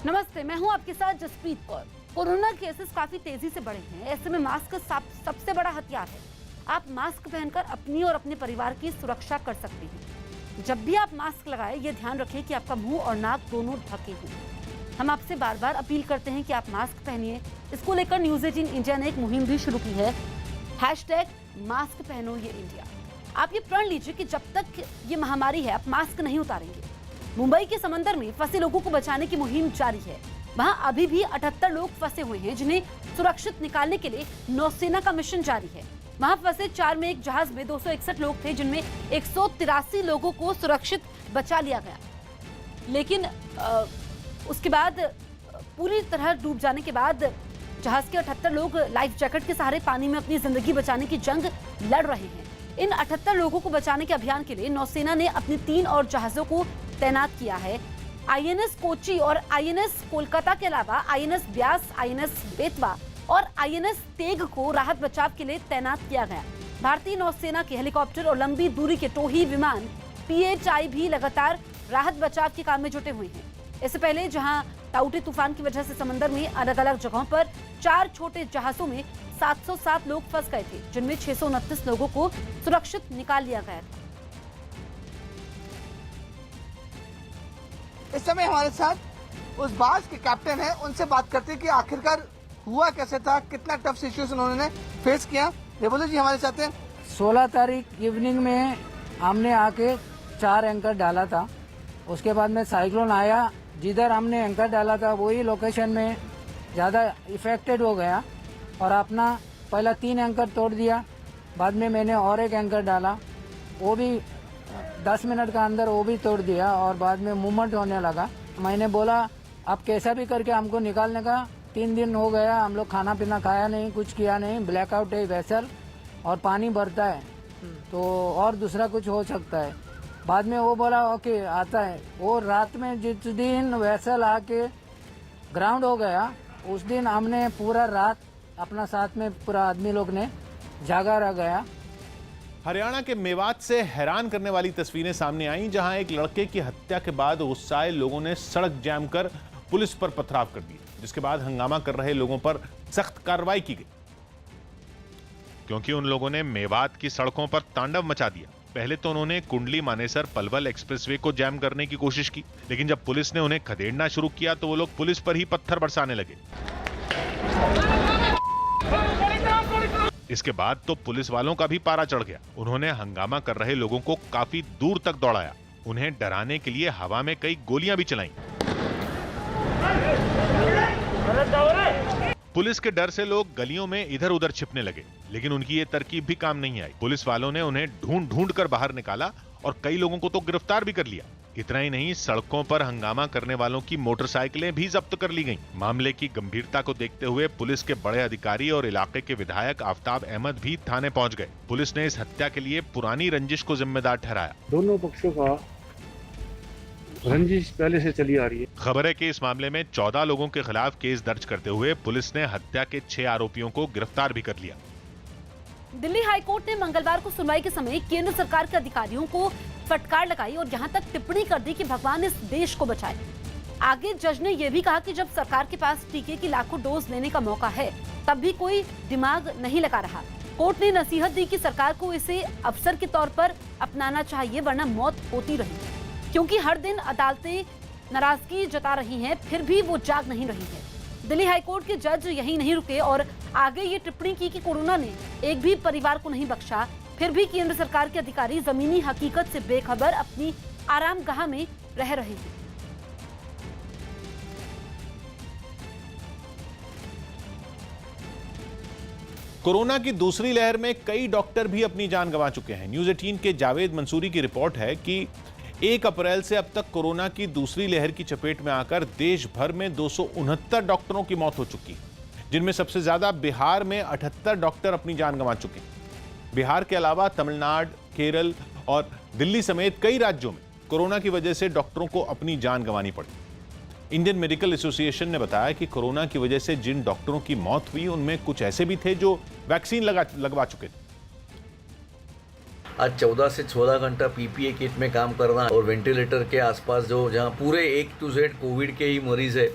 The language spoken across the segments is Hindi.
नमस्ते, मैं हूं आपके साथ जसप्रीत कौर। कोरोना केसेस काफी तेजी से बढ़े हैं। ऐसे में मास्क सबसे बड़ा हथियार है। आप मास्क पहनकर अपनी और अपने परिवार की सुरक्षा कर सकते हैं। जब भी आप मास्क लगाएं, ये ध्यान रखें कि आपका मुंह और नाक दोनों ढके हों। हम आपसे बार बार अपील करते हैं कि आप मास्क पहनिए। इसको लेकर न्यूज 18 इंडिया ने एक मुहिम भी शुरू की है, #मास्क पहनो ये इंडिया। आप ये प्रण लीजिए कि जब तक ये महामारी है, आप मास्क नहीं उतारेंगे। मुंबई के समंदर में फंसे लोगों को बचाने की मुहिम जारी है। वहां अभी भी 78 लोग फंसे हुए हैं, जिन्हें सुरक्षित निकालने के लिए नौसेना का मिशन जारी है। वहां फंसे 4 में एक जहाज में 261 लोग थे, जिनमें 183 लोगों को सुरक्षित बचा लिया गया। लेकिन उसके बाद पूरी तरह डूब जाने के बाद जहाज के 78 लोग लाइफ जैकेट के सहारे पानी में अपनी जिंदगी बचाने की जंग लड़ रहे हैं। इन 78 लोगों को बचाने के अभियान के लिए नौसेना ने अपने 3 और जहाजों को तैनात किया है। INS कोची और INS कोलकाता के अलावा INS ब्यास, INS बेतवा और INS तेग को राहत बचाव के लिए तैनात किया गया। भारतीय नौसेना के हेलीकॉप्टर और लंबी दूरी के टोही विमान PHI भी लगातार राहत बचाव के काम में जुटे हुए हैं। इससे पहले जहां ताउते तूफान की वजह से समंदर में अलग अलग जगहों पर 4 छोटे जहाजों में 707 लोग फंस गए थे, जिनमें 629 लोगों को सुरक्षित निकाल लिया गया था। इस समय हमारे साथ उस बास के कैप्टन हैं, उनसे बात करते हैं कि आखिरकार हुआ कैसे था, कितना टफ सिचुएशन उन्होंने फेस किया। रेबोलो जी हमारे साथ हैं। 16 तारीख इवनिंग में हमने आके 4 एंकर डाला था। उसके बाद में साइक्लोन आया, जिधर हमने एंकर डाला था वही लोकेशन में ज़्यादा इफेक्टेड हो गया और अपना पहला 3 एंकर तोड़ दिया। बाद में मैंने और एक एंकर डाला, वो भी 10 मिनट का अंदर वो भी तोड़ दिया और बाद में मूवमेंट होने लगा। मैंने बोला अब कैसा भी करके हमको निकालने का। 3 दिन हो गया, हम लोग खाना पीना खाया नहीं, कुछ किया नहीं। ब्लैकआउट है वेसल और पानी भरता है, तो और दूसरा कुछ हो सकता है। बाद में वो बोला ओके आता है। वो रात में जिस दिन वेसल आके ग्राउंड हो गया, उस दिन हमने पूरा रात अपना साथ में पूरा आदमी लोग ने जागा रह गया। हरियाणा के मेवात से हैरान करने वाली तस्वीरें सामने आईं, जहां एक लड़के की हत्या के बाद गुस्साए लोगों ने सड़क जाम कर पुलिस पर पथराव कर दिया, जिसके बाद हंगामा कर रहे लोगों पर सख्त कार्रवाई की गई, क्योंकि उन लोगों ने मेवात की सड़कों पर तांडव मचा दिया। पहले तो उन्होंने कुंडली मानेसर पलवल एक्सप्रेसवे को जैम करने की कोशिश की, लेकिन जब पुलिस ने उन्हें खदेड़ना शुरू किया तो वो लोग पुलिस पर ही पत्थर बरसाने लगे। इसके बाद तो पुलिस वालों का भी पारा चढ़ गया। उन्होंने हंगामा कर रहे लोगों को काफी दूर तक दौड़ाया। उन्हें डराने के लिए हवा में कई गोलियां भी चलाईं। पुलिस के डर से लोग गलियों में इधर उधर छिपने लगे, लेकिन उनकी ये तरकीब भी काम नहीं आई। पुलिस वालों ने उन्हें ढूंढ ढूंढ कर बाहर निकाला और कई लोगों को तो गिरफ्तार भी कर लिया। इतना ही नहीं, सड़कों पर हंगामा करने वालों की मोटरसाइकिलें भी जब्त कर ली गईं। मामले की गंभीरता को देखते हुए पुलिस के बड़े अधिकारी और इलाके के विधायक आफ्ताब अहमद भी थाने पहुंच गए। पुलिस ने इस हत्या के लिए पुरानी रंजिश को जिम्मेदार ठहराया। दोनों पक्षों का रंजिश पहले से चली आ रही है। खबर है कि इस मामले में 14 लोगों के खिलाफ केस दर्ज करते हुए पुलिस ने हत्या के 6 आरोपियों को गिरफ्तार भी कर लिया। दिल्ली हाईकोर्ट ने मंगलवार को सुनवाई के समय केंद्र सरकार के अधिकारियों को फटकार लगाई और यहां तक टिप्पणी कर दी कि भगवान इस देश को बचाए। आगे जज ने यह भी कहा कि जब सरकार के पास टीके की लाखों डोज लेने का मौका है, तब भी कोई दिमाग नहीं लगा रहा। कोर्ट ने नसीहत दी कि सरकार को इसे अवसर के तौर पर अपनाना चाहिए, वरना मौत होती रहेगी, क्योंकि हर दिन अदालतें नाराजगी जता रही हैं, फिर भी वो जाग नहीं रही है। दिल्ली हाईकोर्ट के जज यही नहीं रुके और आगे ये टिप्पणी की कि कोरोना ने एक भी परिवार को नहीं बख्शा, फिर भी केंद्र सरकार के अधिकारी जमीनी हकीकत से बेखबर अपनी आरामगाह में रह रहे हैं। कोरोना की दूसरी लहर में कई डॉक्टर भी अपनी जान गंवा चुके हैं। न्यूज 18 के जावेद मंसूरी की रिपोर्ट है कि 1 अप्रैल से अब तक कोरोना की दूसरी लहर की चपेट में आकर देश भर में 269 डॉक्टरों की मौत हो चुकी, जिनमें सबसे ज्यादा बिहार में 78 डॉक्टर अपनी जान गंवा चुके हैं। बिहार के अलावा तमिलनाडु, केरल और दिल्ली समेत कई राज्यों में कोरोना की वजह से डॉक्टरों को अपनी जान गंवानी पड़ी। इंडियन मेडिकल एसोसिएशन ने बताया कि कोरोना की वजह से जिन डॉक्टरों की मौत हुई, उनमें कुछ ऐसे भी थे जो वैक्सीन लगवा चुके थे। आज 14 से 16 घंटा पीपीए किट में काम करना और वेंटिलेटर के आसपास जो जहाँ पूरे A to Z कोविड के ही मरीज़ है,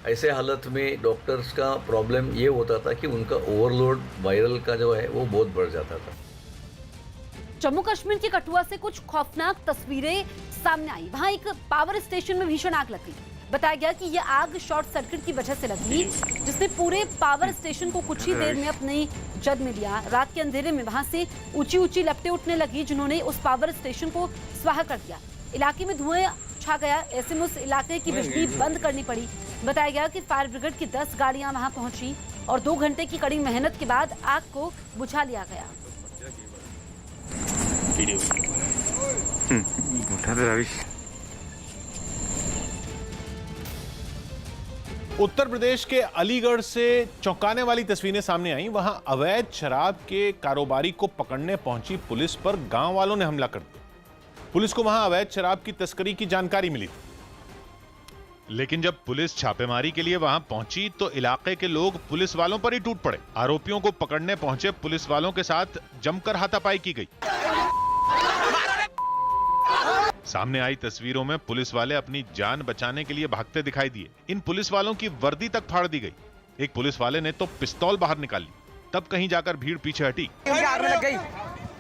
ऐसे हालत में डॉक्टर्स का प्रॉब्लम ये होता था कि उनका ओवरलोड वायरल का जो है वो बहुत बढ़ जाता था। जम्मू कश्मीर के कठुआ से कुछ खौफनाक तस्वीरें सामने आई। वहां एक पावर स्टेशन में भीषण आग लगी। बताया गया कि यह आग शॉर्ट सर्किट की वजह से लगी, जिसने पूरे पावर स्टेशन को कुछ ही देर में अपनी जद में लिया। रात के अंधेरे में वहां से ऊंची ऊंची लपटें उठने लगी, जिन्होंने उस पावर स्टेशन को स्वाहा कर दिया। इलाके में धुआं छा गया। ऐसे में उस इलाके की बिजली बंद करनी पड़ी। बताया गया कि फायर ब्रिगेड की 10 गाड़ियां वहां पहुंची और 2 घंटे की कड़ी मेहनत के बाद आग को बुझा लिया गया। उत्तर प्रदेश के अलीगढ़ से चौंकाने वाली तस्वीरें सामने आई। वहां अवैध शराब के कारोबारी को पकड़ने पहुंची पुलिस पर गांव वालों ने हमला कर दिया। पुलिस को वहां अवैध शराब की तस्करी की जानकारी मिली थी, लेकिन जब पुलिस छापेमारी के लिए वहां पहुंची तो इलाके के लोग पुलिस वालों पर ही टूट पड़े। आरोपियों को पकड़ने पहुंचे पुलिस वालों के साथ जमकर हाथापाई की गई। सामने आई तस्वीरों में पुलिस वाले अपनी जान बचाने के लिए भागते दिखाई दिए। इन पुलिस वालों की वर्दी तक फाड़ दी गई। एक पुलिस वाले ने तो पिस्तौल बाहर निकाल ली, तब कहीं जाकर भीड़ पीछे हटी।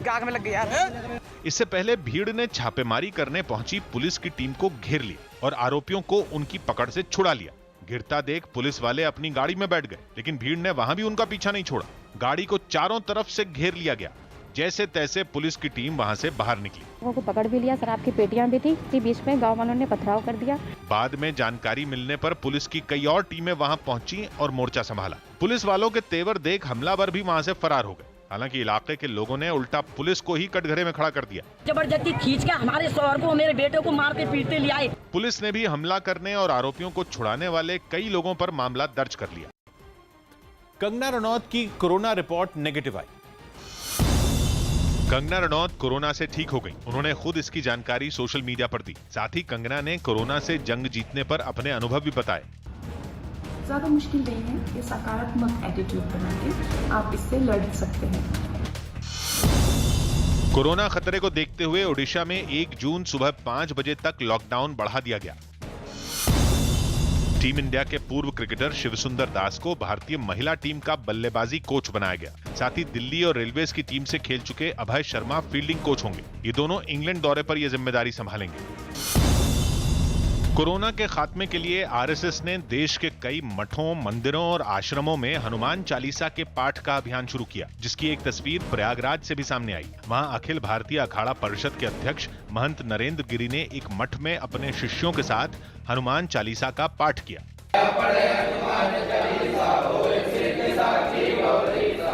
आग में लग गई यार। इससे पहले भीड़ ने छापेमारी करने पहुंची पुलिस की टीम को घेर लिया और आरोपियों को उनकी पकड़ से छुड़ा लिया। गिरता देख पुलिस वाले अपनी गाड़ी में बैठ गए, लेकिन भीड़ ने वहां भी उनका पीछा नहीं छोड़ा। गाड़ी को चारों तरफ से घेर लिया गया। जैसे तैसे पुलिस की टीम वहां से बाहर निकली। लोगों को पकड़ भी लिया। शराब की पेटियां भी थी। इसी बीच में गांव वालों ने पथराव कर दिया। बाद में जानकारी मिलने पर पुलिस की कई और टीमें वहां पहुंची और मोर्चा संभाला। पुलिस वालों के तेवर देख हमलावर भी वहां से फरार हो गए। हालांकि इलाके के लोगों ने उल्टा पुलिस को ही कटघरे में खड़ा कर दिया। जबरदस्ती खींच के हमारे शौहर को, मेरे बेटे को मारते पीटते ले आए। पुलिस ने भी हमला करने और आरोपियों को छुड़ाने वाले कई लोगों पर मामला दर्ज कर लिया। कंगना रनौत की कोरोना रिपोर्ट नेगेटिव आई। कंगना रनौत कोरोना से ठीक हो गई। उन्होंने खुद इसकी जानकारी सोशल मीडिया पर दी। साथ ही कंगना ने कोरोना से जंग जीतने पर अपने अनुभव भी बताए। ज्यादा मुश्किल नहीं है, ये सकारात्मक एटीट्यूड बना के आप इससे लड़ सकते हैं। कोरोना खतरे को देखते हुए ओडिशा में 1 जून सुबह 5 बजे तक लॉकडाउन बढ़ा दिया गया। टीम इंडिया के पूर्व क्रिकेटर शिवसुंदर दास को भारतीय महिला टीम का बल्लेबाजी कोच बनाया गया। साथ ही दिल्ली और रेलवेज की टीम से खेल चुके अभय शर्मा फील्डिंग कोच होंगे। ये दोनों इंग्लैंड दौरे पर यह जिम्मेदारी संभालेंगे। कोरोना के खात्मे के लिए आरएसएस ने देश के कई मठों, मंदिरों और आश्रमों में हनुमान चालीसा के पाठ का अभियान शुरू किया, जिसकी एक तस्वीर प्रयागराज से भी सामने आई। वहां अखिल भारतीय अखाड़ा परिषद के अध्यक्ष महंत नरेंद्र गिरी ने एक मठ में अपने शिष्यों के साथ हनुमान चालीसा का पाठ किया।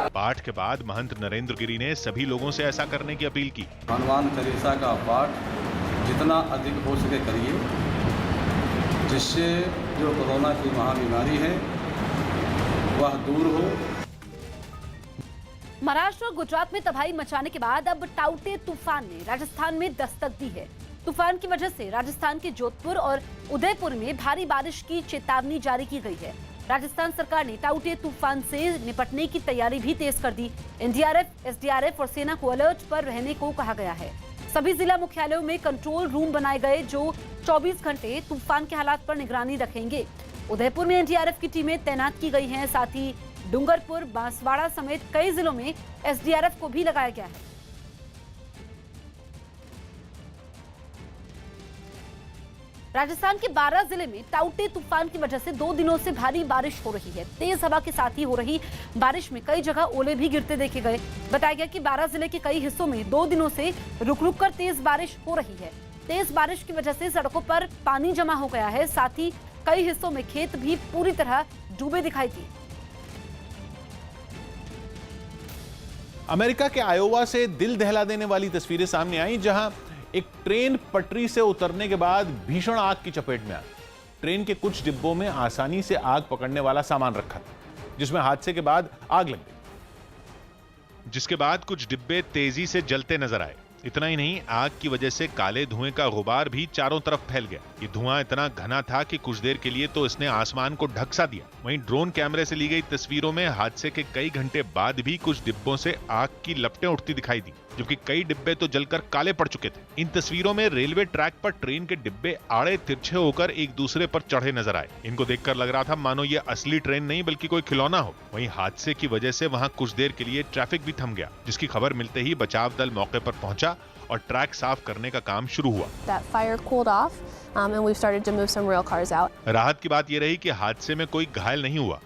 पाठ के बाद महंत नरेंद्र गिरी ने सभी लोगों से ऐसा करने की अपील की। हनुमान चालीसा का पाठ जितना अधिक हो सके करिए, जिससे जो कोरोना की महाबीमारी है वह दूर हो। महाराष्ट्र और गुजरात में तबाही मचाने के बाद अब टाउटे तूफान ने राजस्थान में दस्तक दी है। तूफान की वजह से राजस्थान के जोधपुर और उदयपुर में भारी बारिश की चेतावनी जारी की गई है। राजस्थान सरकार ने टाउटे तूफान से निपटने की तैयारी भी तेज कर दी। एनडीआरएफ, एसडीआरएफ और सेना को अलर्ट पर रहने को कहा गया है। सभी जिला मुख्यालयों में कंट्रोल रूम बनाए गए जो 24 घंटे तूफान के हालात पर निगरानी रखेंगे। उदयपुर में एनडीआरएफ की टीमें तैनात की गई हैं। साथ ही डूंगरपुर, बांसवाड़ा समेत कई जिलों में एसडीआरएफ को भी लगाया गया है। राजस्थान के 12 जिले में टाउटे तूफान की वजह से 2 दिनों से भारी बारिश हो रही है। तेज हवा के साथ ही हो रही बारिश में कई जगह ओले भी गिरते देखे गए। बताया गया कि 12 जिले के कई हिस्सों में 2 दिनों से रुक-रुक कर तेज बारिश हो रही है। तेज बारिश की वजह से सड़कों पर पानी जमा हो गया है। साथ ही कई हिस्सों में खेत भी पूरी तरह डूबे दिखाई दिए। अमेरिका के आयोवा से दिल दहला देने वाली तस्वीरें सामने आई, जहां एक ट्रेन पटरी से उतरने के बाद भीषण आग की चपेट में आ गई। ट्रेन के कुछ डिब्बों में आसानी से आग पकड़ने वाला सामान रखा था, जिसमें हादसे के बाद आग लग गई, जिसके बाद कुछ डिब्बे तेजी से जलते नजर आए। इतना ही नहीं, आग की वजह से काले धुएं का गुबार भी चारों तरफ फैल गया। ये धुआं इतना घना था कि कुछ देर के लिए तो इसने आसमान को ढक सा दिया। वहीं ड्रोन कैमरे से ली गई तस्वीरों में हादसे के कई घंटे बाद भी कुछ डिब्बों से आग की लपटें उठती दिखाई दी। जबकि कई डिब्बे तो जलकर काले पड़ चुके थे। इन तस्वीरों में रेलवे ट्रैक पर ट्रेन के डिब्बे आड़े तिरछे होकर एक दूसरे पर चढ़े नजर आए। इनको देखकर लग रहा था मानो ये असली ट्रेन नहीं बल्कि कोई खिलौना हो। वहीं हादसे की वजह से वहां कुछ देर के लिए ट्रैफिक भी थम गया, जिसकी खबर मिलते ही बचाव दल मौके पर पहुंचा और ट्रैक साफ करने का काम शुरू हुआ। राहत की बात यह रही कि हादसे में कोई घायल नहीं हुआ।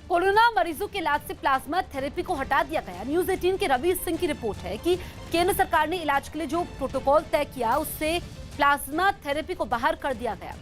कोरोना मरीजों के इलाज से प्लाज्मा थेरेपी को हटा दिया गया। न्यूज 18 के रवि सिंह की रिपोर्ट है कि केंद्र सरकार ने इलाज के लिए जो प्रोटोकॉल तय किया उससे प्लाज्मा थेरेपी को बाहर कर दिया गया।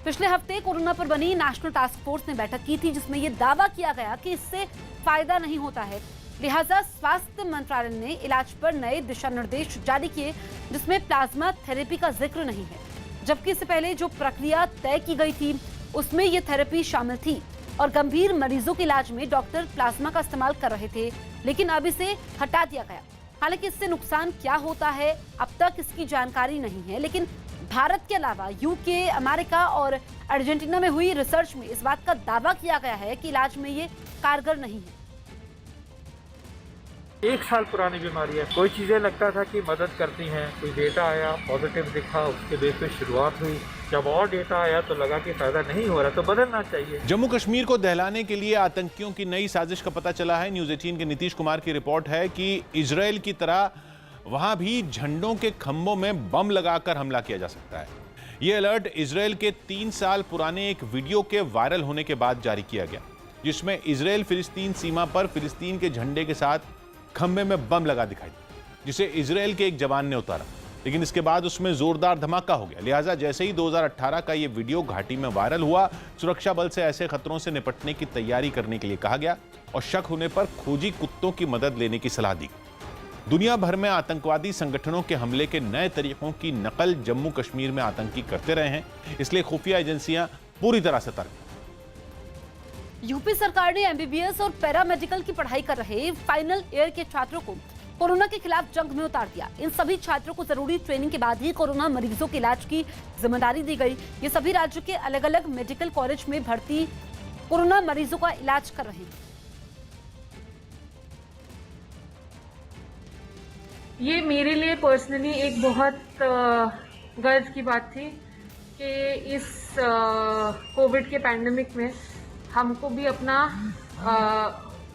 पिछले हफ्ते कोरोना पर बनी नेशनल टास्क फोर्स ने बैठक की थी, जिसमें यह दावा किया गया कि इससे फायदा नहीं होता है। लिहाजा स्वास्थ्य मंत्रालय ने इलाज पर नए दिशा निर्देश जारी किए, जिसमें प्लाज्मा थेरेपी का जिक्र नहीं है, जबकि इससे पहले जो प्रक्रिया तय की गई थी उसमें यह थेरेपी शामिल थी और गंभीर मरीजों के इलाज में डॉक्टर प्लाज्मा का इस्तेमाल कर रहे थे, लेकिन अब इसे हटा दिया गया। हालांकि इससे नुकसान क्या होता है अब तक इसकी जानकारी नहीं है, लेकिन भारत के अलावा यूके, अमेरिका और अर्जेंटीना में हुई रिसर्च में इस बात का दावा किया गया है कि इलाज में ये कारगर नहीं है। 1 साल पुरानी बीमारी है, कोई चीज़ें लगता था कि मदद करती हैं, कोई डेटा आया पॉजिटिव दिखा, उसके बेस पे शुरुआत हुई। जब और डेटा आया तो लगा कि फायदा नहीं हो रहा, तो बदलना चाहिए। जम्मू कश्मीर को दहलाने के लिए आतंकियों की नई साजिश का पता चला है। न्यूज 18 के नीतीश कुमार की रिपोर्ट है कि इजरायल की तरह वहां भी झंडों के खंभों में बम लगाकर हमला किया जा सकता है। यह अलर्ट इजरायल के 3 साल पुराने एक वीडियो के वायरल होने के बाद जारी किया गया, जिसमें इजरायल फिलिस्तीन सीमा पर फिलिस्तीन के झंडे के साथ खंभे में बम लगा दिखाई, जिसे इजरायल के एक जवान ने उतारा, लेकिन इसके बाद उसमें जोरदार धमाका हो गया। लिहाजा जैसे ही 2018 का यह वीडियो घाटी में वायरल हुआ, सुरक्षा बल से ऐसे खतरों से निपटने की तैयारी करने के लिए कहा गया और शक होने पर खोजी कुत्तों की मदद लेने की सलाह दी। दुनिया भर में आतंकवादी संगठनों के हमले के नए तरीकों की नकल जम्मू कश्मीर में आतंकी करते रहे हैं, इसलिए खुफिया एजेंसियां पूरी तरह सतर्क। यूपी सरकार ने एमबीबीएस और पैरामेडिकल की पढ़ाई कर रहे फाइनल ईयर के छात्रों को कोरोना के खिलाफ जंग में उतार दिया। इन सभी छात्रों को जरूरी ट्रेनिंग के बाद ही कोरोना मरीजों के इलाज की जिम्मेदारी दी गई। ये सभी राज्यों के अलग अलग मेडिकल कॉलेज में भर्ती कोरोना मरीजों का इलाज कर रहे हैं। ये मेरे लिए पर्सनली एक बहुत गर्व की बात थी कि इस कोविड के पैंडेमिक में हमको भी अपना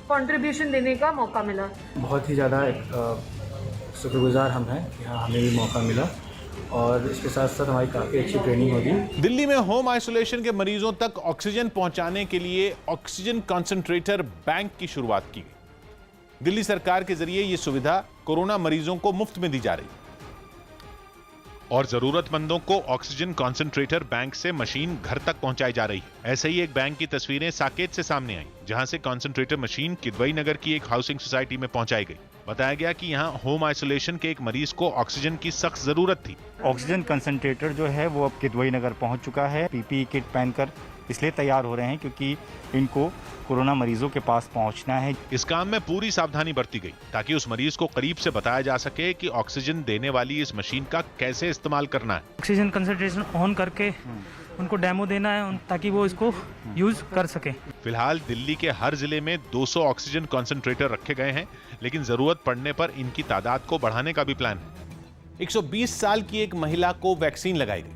कंट्रीब्यूशन देने का मौका मिला। बहुत ही ज़्यादा शुक्रगुजार हम हैं कि हाँ हमें भी मौका मिला और इसके साथ साथ हमारी काफ़ी अच्छी ट्रेनिंग होगी। दिल्ली में होम आइसोलेशन के मरीजों तक ऑक्सीजन पहुंचाने के लिए ऑक्सीजन कंसंट्रेटर बैंक की शुरुआत की गई। दिल्ली सरकार के जरिए यह सुविधा कोरोना मरीजों को मुफ्त में दी जा रही और जरूरतमंदों को ऑक्सीजन कंसंट्रेटर बैंक से मशीन घर तक पहुंचाई जा रही है। ऐसे ही एक बैंक की तस्वीरें साकेत से सामने आई, जहां से कंसंट्रेटर मशीन किदवई नगर की एक हाउसिंग सोसाइटी में पहुंचाई गई। बताया गया कि यहां होम आइसोलेशन के एक मरीज को ऑक्सीजन की सख्त जरूरत थी। ऑक्सीजन कंसंट्रेटर जो है वो अब किदवई नगर पहुंच चुका है। पीपीई किट पहनकर इसलिए तैयार हो रहे हैं क्योंकि इनको कोरोना मरीजों के पास पहुंचना है। इस काम में पूरी सावधानी बरती गई ताकि उस मरीज को करीब से बताया जा सके कि ऑक्सीजन देने वाली इस मशीन का कैसे इस्तेमाल करना है। ऑक्सीजन कंसंट्रेशन ऑन करके उनको डेमो देना है ताकि वो इसको यूज कर सके। फिलहाल दिल्ली के हर जिले में 200 ऑक्सीजन कंसंट्रेटर रखे गए हैं, लेकिन जरूरत पड़ने पर इनकी तादाद को बढ़ाने का भी प्लान है। 120 साल की एक महिला को वैक्सीन लगाई गई।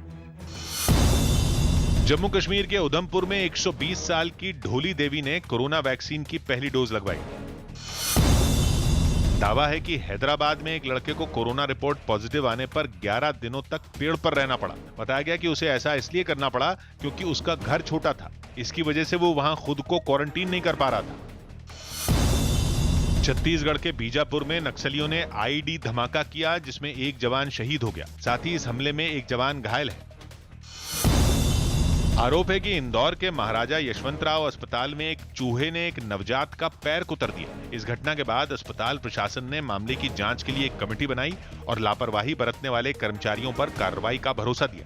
जम्मू कश्मीर के उधमपुर में 120 साल की ढोली देवी ने कोरोना वैक्सीन की पहली डोज लगवाई। दावा है कि हैदराबाद में एक लड़के को कोरोना रिपोर्ट पॉजिटिव आने पर 11 दिनों तक पेड़ पर रहना पड़ा। बताया गया कि उसे ऐसा इसलिए करना पड़ा क्योंकि उसका घर छोटा था, इसकी वजह से वो वहां खुद को क्वारंटीन नहीं कर पा रहा था। छत्तीसगढ़ के बीजापुर में नक्सलियों ने आईईडी धमाका किया, जिसमें एक जवान शहीद हो गया। साथ ही इस हमले में एक जवान घायल है। आरोप है कि इंदौर के महाराजा यशवंतराव अस्पताल में एक चूहे ने एक नवजात का पैर कुतर दिया। इस घटना के बाद अस्पताल प्रशासन ने मामले की जांच के लिए एक कमेटी बनाई और लापरवाही बरतने वाले कर्मचारियों पर कार्रवाई का भरोसा दिया।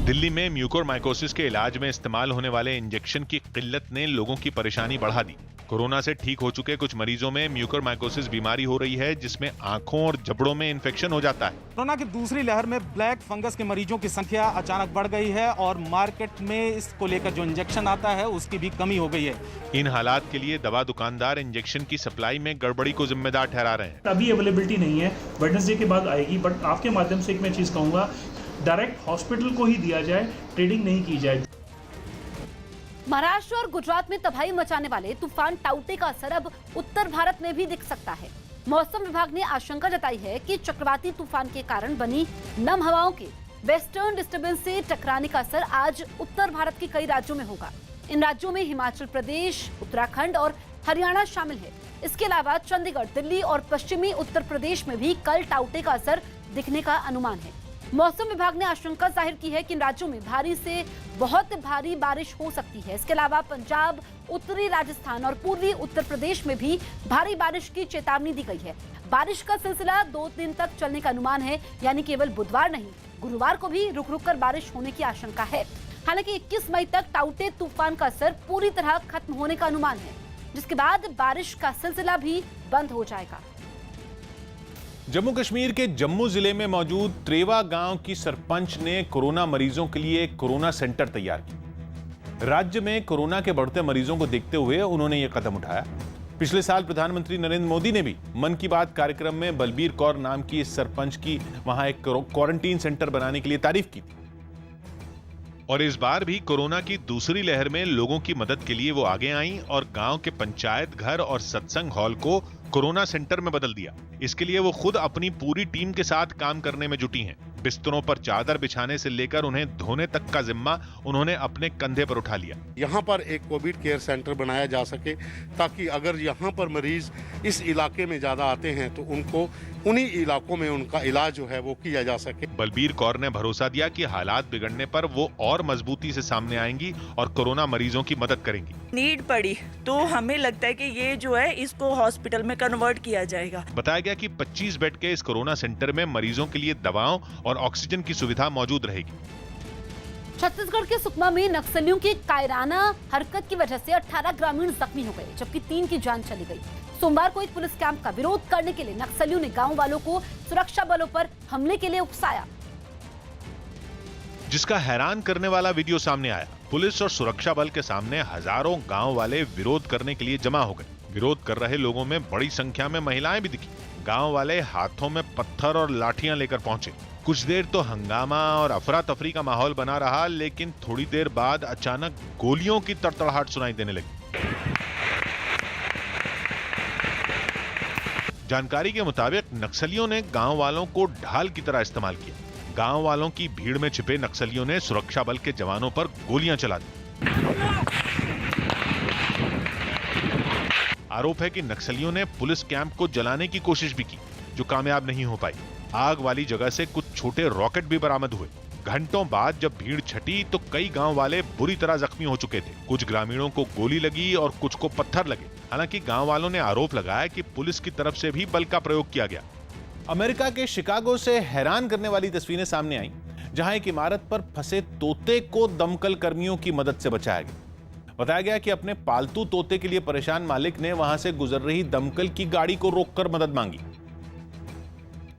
दिल्ली में म्यूकोरमाइकोसिस के इलाज में इस्तेमाल होने वाले इंजेक्शन की किल्लत ने लोगों की परेशानी बढ़ा दी। कोरोना से ठीक हो चुके कुछ मरीजों में म्यूकरमाइकोसिस बीमारी हो रही है, जिसमें आंखों और जबड़ों में इन्फेक्शन हो जाता है। कोरोना की दूसरी लहर में ब्लैक फंगस के मरीजों की संख्या अचानक बढ़ गई है और मार्केट में इसको लेकर जो इंजेक्शन आता है उसकी भी कमी हो गई है। इन हालात के लिए दवा दुकानदार इंजेक्शन की सप्लाई में गड़बड़ी को जिम्मेदार ठहरा रहे हैं। अभी अवेलेबिलिटी नहीं है, वेडनेसडे के बाद आएगी, बट आपके माध्यम से एक मैं चीज कहूंगा, डायरेक्ट हॉस्पिटल को ही दिया जाए, ट्रेडिंग नहीं की जाए। महाराष्ट्र और गुजरात में तबाही मचाने वाले तूफान टाउटे का असर अब उत्तर भारत में भी दिख सकता है। मौसम विभाग ने आशंका जताई है कि चक्रवाती तूफान के कारण बनी नम हवाओं के वेस्टर्न डिस्टर्बेंस से टकराने का असर आज उत्तर भारत के कई राज्यों में होगा। इन राज्यों में हिमाचल प्रदेश, उत्तराखंड और हरियाणा शामिल है। इसके अलावा चंडीगढ़, दिल्ली और पश्चिमी उत्तर प्रदेश में भी कल टाउटे का असर दिखने का अनुमान है। मौसम विभाग ने आशंका जाहिर की है कि इन राज्यों में भारी से बहुत भारी बारिश हो सकती है। इसके अलावा पंजाब, उत्तरी राजस्थान और पूर्वी उत्तर प्रदेश में भी भारी बारिश की चेतावनी दी गई है। बारिश का सिलसिला 2 दिन तक चलने का अनुमान है, यानी केवल बुधवार नहीं, गुरुवार को भी रुक रुक कर बारिश होने की आशंका है। हालांकि 21 मई तक टाउटे तूफान का असर पूरी तरह खत्म होने का अनुमान है, जिसके बाद बारिश का सिलसिला भी बंद हो जाएगा। जम्मू कश्मीर के जम्मू जिले में मौजूद त्रेवा गांव की सरपंच ने कोरोना मरीजों के लिए एक कोरोना सेंटर तैयार किया। राज्य में कोरोना के बढ़ते मरीजों को देखते हुए उन्होंने यह कदम उठाया। पिछले साल प्रधानमंत्री नरेंद्र मोदी ने भी मन की बात कार्यक्रम में बलबीर कौर नाम की इस सरपंच की वहां एक क्वारंटीन सेंटर बनाने के लिए तारीफ की थी। और इस बार भी कोरोना की दूसरी लहर में लोगों की मदद के लिए वो आगे आईं और गांव के पंचायत घर और सत्संग हॉल को कोरोना सेंटर में बदल दिया। इसके लिए वो खुद अपनी पूरी टीम के साथ काम करने में जुटी हैं। बिस्तरों पर चादर बिछाने से लेकर उन्हें धोने तक का जिम्मा उन्होंने अपने कंधे पर उठा लिया। यहाँ पर एक कोविड केयर सेंटर बनाया जा सके, ताकि अगर यहाँ पर मरीज इस इलाके में ज्यादा आते हैं तो उनको उन्हीं इलाकों में उनका इलाज जो है वो किया जा सके। बलबीर कौर ने भरोसा दिया कि हालात बिगड़ने पर वो और मजबूती से सामने आएंगी और कोरोना मरीजों की मदद करेंगी। नीड पड़ी तो हमें लगता है कि ये जो है इसको हॉस्पिटल में कन्वर्ट किया जाएगा। बताया गया कि 25 बेड के इस कोरोना सेंटर में मरीजों के लिए दवाओं और ऑक्सीजन की सुविधा मौजूद रहेगी। छत्तीसगढ़ के सुकमा में नक्सलियों की कायराना हरकत की वजह से 18 ग्रामीण जख्मी हो गए, जबकि 3 की जान चली गई। सोमवार को एक पुलिस कैंप का विरोध करने के लिए नक्सलियों ने गांव वालों को सुरक्षा बलों पर हमले के लिए उकसाया, जिसका हैरान करने वाला वीडियो सामने आया। पुलिस और सुरक्षा बल के सामने हजारों गांव वाले विरोध करने के लिए जमा हो गए। विरोध कर रहे लोगों में बड़ी संख्या में महिलाएं भी दिखी। गांव वाले हाथों में पत्थर और लाठियां लेकर पहुंचे। कुछ देर तो हंगामा और अफरा तफरी का माहौल बना रहा, लेकिन थोड़ी देर बाद अचानक गोलियों की तड़तड़ाहट सुनाई देने लगी। जानकारी के मुताबिक नक्सलियों ने गांव वालों को ढाल की तरह इस्तेमाल किया। गांव वालों की भीड़ में छिपे नक्सलियों ने सुरक्षा बल के जवानों पर गोलियां चला दी। आरोप है कि नक्सलियों ने पुलिस कैंप को जलाने की कोशिश भी की, जो कामयाब नहीं हो पाई। आग वाली जगह से कुछ छोटे रॉकेट भी बरामद हुए। घंटों बाद जब भीड़ छटी तो कई गांव वाले बुरी तरह जख्मी हो चुके थे। कुछ ग्रामीणों को गोली लगी और कुछ को पत्थर लगे। हालांकि गांव वालों ने आरोप लगाया कि पुलिस की तरफ से भी बल का प्रयोग किया गया। अमेरिका के शिकागो से हैरान करने वाली तस्वीरें सामने आईं, जहां एक इमारत पर फंसे तोते को दमकल कर्मियों की मदद से बचाया गया। बताया गया कि अपने पालतू तोते के लिए परेशान मालिक ने वहां से गुजर रही दमकल की गाड़ी को रोककर मदद मांगी,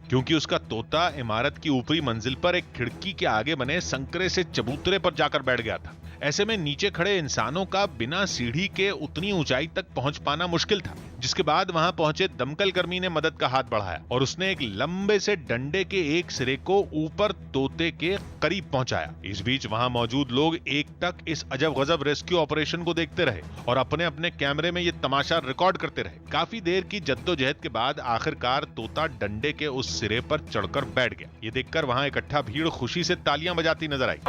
क्योंकि उसका तोता इमारत की ऊपरी मंजिल पर एक खिड़की के आगे बने संकरे से चबूतरे पर जाकर बैठ गया था। ऐसे में नीचे खड़े इंसानों का बिना सीढ़ी के उतनी ऊंचाई तक पहुंच पाना मुश्किल था, जिसके बाद वहां पहुंचे दमकल कर्मी ने मदद का हाथ बढ़ाया और उसने एक लंबे से डंडे के एक सिरे को ऊपर तोते के करीब पहुंचाया। इस बीच वहां मौजूद लोग एकटक इस अजब गजब रेस्क्यू ऑपरेशन को देखते रहे और अपने अपने कैमरे में ये तमाशा रिकॉर्ड करते रहे। काफी देर की जद्दोजहद के बाद आखिरकार तोता डंडे के उस सिरे पर चढ़कर बैठ गया। ये देखकर वहां इकट्ठा भीड़ खुशी से तालियां बजाती नजर आई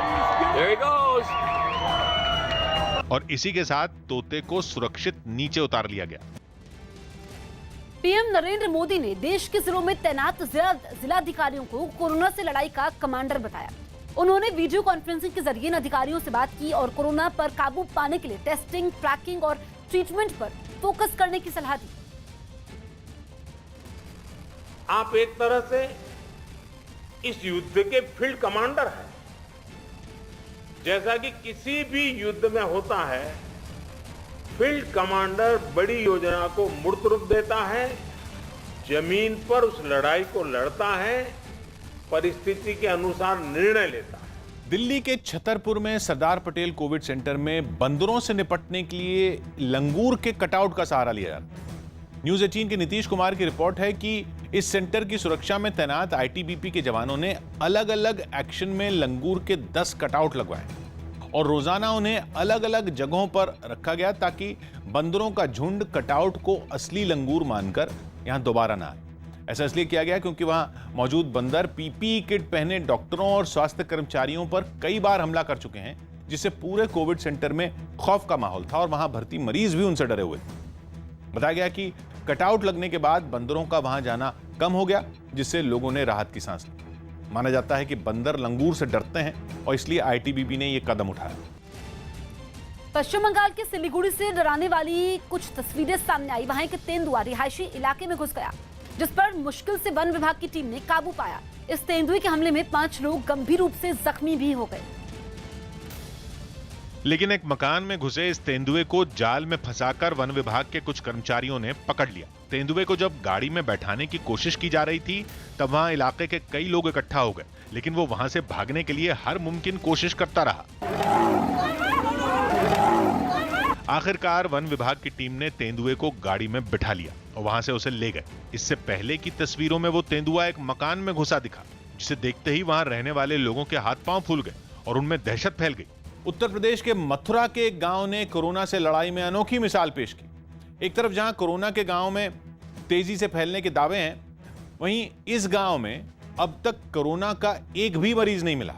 और इसी के साथ तोते को सुरक्षित नीचे उतार लिया गया। पीएम नरेंद्र मोदी ने देश के जिलों में तैनात जिलाधिकारियों को कोरोना से लड़ाई का कमांडर बताया। उन्होंने वीडियो कॉन्फ्रेंसिंग के जरिए अधिकारियों से बात की और कोरोना पर काबू पाने के लिए टेस्टिंग, ट्रैकिंग और ट्रीटमेंट पर फोकस करने की सलाह दी। आप एक तरह से इस युद्ध के फील्ड कमांडर हैं। जैसा कि किसी भी युद्ध में होता है, फील्ड कमांडर बड़ी योजना को मूर्त रूप देता है, जमीन पर उस लड़ाई को लड़ता है, परिस्थिति के अनुसार निर्णय लेता है। दिल्ली के छतरपुर में सरदार पटेल कोविड सेंटर में बंदरों से निपटने के लिए लंगूर के कटआउट का सहारा लिया जाता है। न्यूज 18 के नीतीश कुमार की रिपोर्ट है कि इस सेंटर की सुरक्षा में तैनात आईटीबीपी के जवानों ने अलग अलग एक्शन में लंगूर के 10 कटआउट लगवाए और रोजाना उन्हें अलग अलग जगहों पर रखा गया ताकि बंदरों का झुंड कटआउट को असली लंगूर मानकर यहां दोबारा ना आए। ऐसा इसलिए किया गया क्योंकि वहां मौजूद बंदर पीपीई किट पहने डॉक्टरों और स्वास्थ्य कर्मचारियों पर कई बार हमला कर चुके हैं, जिससे पूरे कोविड सेंटर में खौफ का माहौल था और वहां भर्ती मरीज भी उनसे डरे हुए थे। बताया गया कि कटआउट लगने के बाद बंदरों का वहां जाना कम हो गया, जिससे लोगों ने राहत की सांस ली। माना जाता है कि बंदर लंगूर से डरते हैं और इसलिए आईटीबीपी ने यह कदम उठाया। पश्चिम बंगाल के सिलीगुड़ी से डराने वाली कुछ तस्वीरें सामने आई। वहां एक तेंदुआ रिहायशी इलाके में घुस गया, जिस पर मुश्किल से वन विभाग की टीम ने काबू पाया। इस तेंदुए के हमले में 5 लोग गंभीर रूप से जख्मी भी हो गए। लेकिन एक मकान में घुसे इस तेंदुए को जाल में फंसाकर वन विभाग के कुछ कर्मचारियों ने पकड़ लिया। तेंदुए को जब गाड़ी में बैठाने की कोशिश की जा रही थी, तब वहां इलाके के कई लोग इकट्ठा हो गए, लेकिन वो वहां से भागने के लिए हर मुमकिन कोशिश करता रहा। आखिरकार वन विभाग की टीम ने तेंदुए को गाड़ी में बिठा लिया और वहां से उसे ले गए। इससे पहले की तस्वीरों में वो तेंदुआ एक मकान में घुसा दिखा, जिसे देखते ही वहां रहने वाले लोगों के हाथ पांव फूल गए और उनमें दहशत फैल गई। उत्तर प्रदेश के मथुरा के एक गांव ने कोरोना से लड़ाई में अनोखी मिसाल पेश की। एक तरफ जहां कोरोना के गांव में तेजी से फैलने के दावे हैं, वहीं इस गांव में अब तक कोरोना का एक भी मरीज नहीं मिला,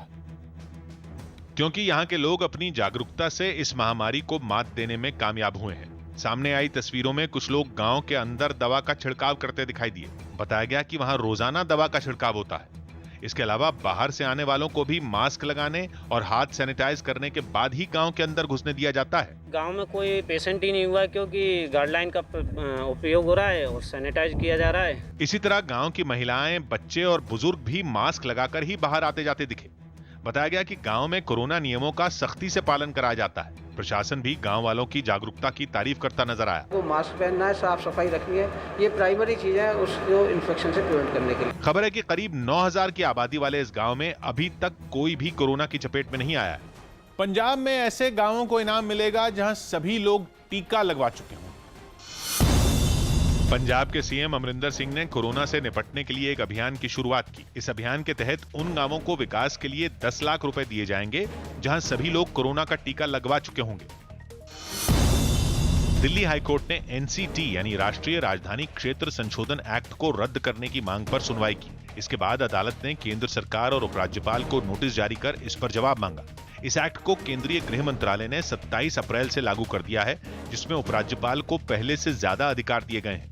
क्योंकि यहां के लोग अपनी जागरूकता से इस महामारी को मात देने में कामयाब हुए हैं। सामने आई तस्वीरों में कुछ लोग गांव के अंदर दवा का छिड़काव करते दिखाई दिए। बताया गया कि वहां रोजाना दवा का छिड़काव होता है। इसके अलावा बाहर से आने वालों को भी मास्क लगाने और हाथ सैनिटाइज करने के बाद ही गांव के अंदर घुसने दिया जाता है। गांव में कोई पेशेंट ही नहीं हुआ, क्योंकि गाइडलाइन का उपयोग हो रहा है और सैनिटाइज किया जा रहा है। इसी तरह गांव की महिलाएं, बच्चे और बुजुर्ग भी मास्क लगाकर ही बाहर आते जाते दिखे। बताया गया कि गांव में कोरोना नियमों का सख्ती से पालन कराया जाता है। प्रशासन भी गांव वालों की जागरूकता की तारीफ करता नजर आया। वो मास्क पहनना है, साफ सफाई रखनी है, ये प्राइमरी चीज है उसको इन्फेक्शन से प्रिवेंट करने के लिए। खबर है कि करीब 9000 की आबादी वाले इस गांव में अभी तक कोई भी कोरोना की चपेट में नहीं आया है। पंजाब में ऐसे गांवों को इनाम मिलेगा जहां सभी लोग टीका लगवा चुके हों। पंजाब के सीएम अमरिंदर सिंह ने कोरोना से निपटने के लिए एक अभियान की शुरुआत की। इस अभियान के तहत उन गांवों को विकास के लिए 10 लाख रुपए दिए जाएंगे जहां सभी लोग कोरोना का टीका लगवा चुके होंगे। दिल्ली हाईकोर्ट ने एनसीटी यानी राष्ट्रीय राजधानी क्षेत्र संशोधन एक्ट को रद्द करने की मांग पर सुनवाई की। इसके बाद अदालत ने केंद्र सरकार और उपराज्यपाल को नोटिस जारी कर इस पर जवाब मांगा। इस एक्ट को केंद्रीय गृह मंत्रालय ने 27 अप्रैल से लागू कर दिया है, जिसमें उपराज्यपाल को पहले से ज्यादा अधिकार दिए गए हैं।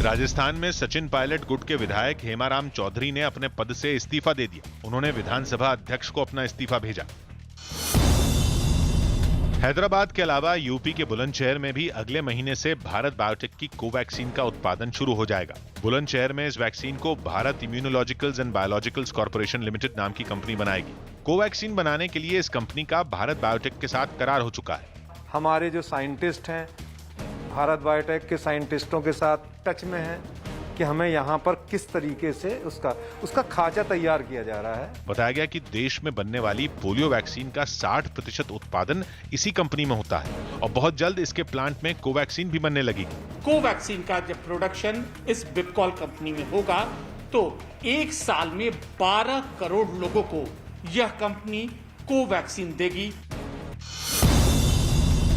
राजस्थान में सचिन पायलट गुट के विधायक हेमाराम चौधरी ने अपने पद से इस्तीफा दे दिया। उन्होंने विधानसभा अध्यक्ष को अपना इस्तीफा भेजा। हैदराबाद के अलावा यूपी के बुलंदशहर में भी अगले महीने से भारत बायोटेक की कोवैक्सीन का उत्पादन शुरू हो जाएगा। बुलंदशहर में इस वैक्सीन को Bharat Immunologicals and biologicals corporation limited नाम की कंपनी बनाएगी। कोवैक्सीन बनाने के लिए इस कंपनी का भारत बायोटेक के साथ करार हो चुका है। हमारे जो साइंटिस्ट हैं भारत बायोटेक के साइंटिस्टों के साथ टच में हैं कि हमें यहाँ पर किस तरीके से उसका खाचा तैयार किया जा रहा है। बताया गया कि देश में बनने वाली पोलियो वैक्सीन का 60% उत्पादन इसी कंपनी में होता है और बहुत जल्द इसके प्लांट में कोवैक्सीन भी बनने लगेगी। कोवैक्सीन का जब प्रोडक्शन इस बिपकॉल कंपनी में होगा तो 1 साल में 12 करोड़ लोगों को यह कंपनी कोवैक्सीन देगी।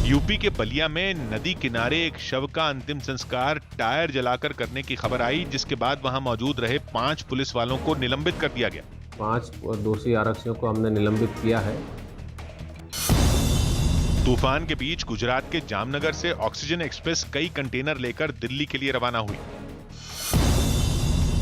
यूपी के बलिया में नदी किनारे एक शव का अंतिम संस्कार टायर जलाकर करने की खबर आई, जिसके बाद वहां मौजूद रहे 5 पुलिस वालों को निलंबित कर दिया गया। 5 दोषी आरक्षियों को हमने निलंबित किया है। तूफान के बीच गुजरात के जामनगर से ऑक्सीजन एक्सप्रेस कई कंटेनर लेकर दिल्ली के लिए रवाना हुई।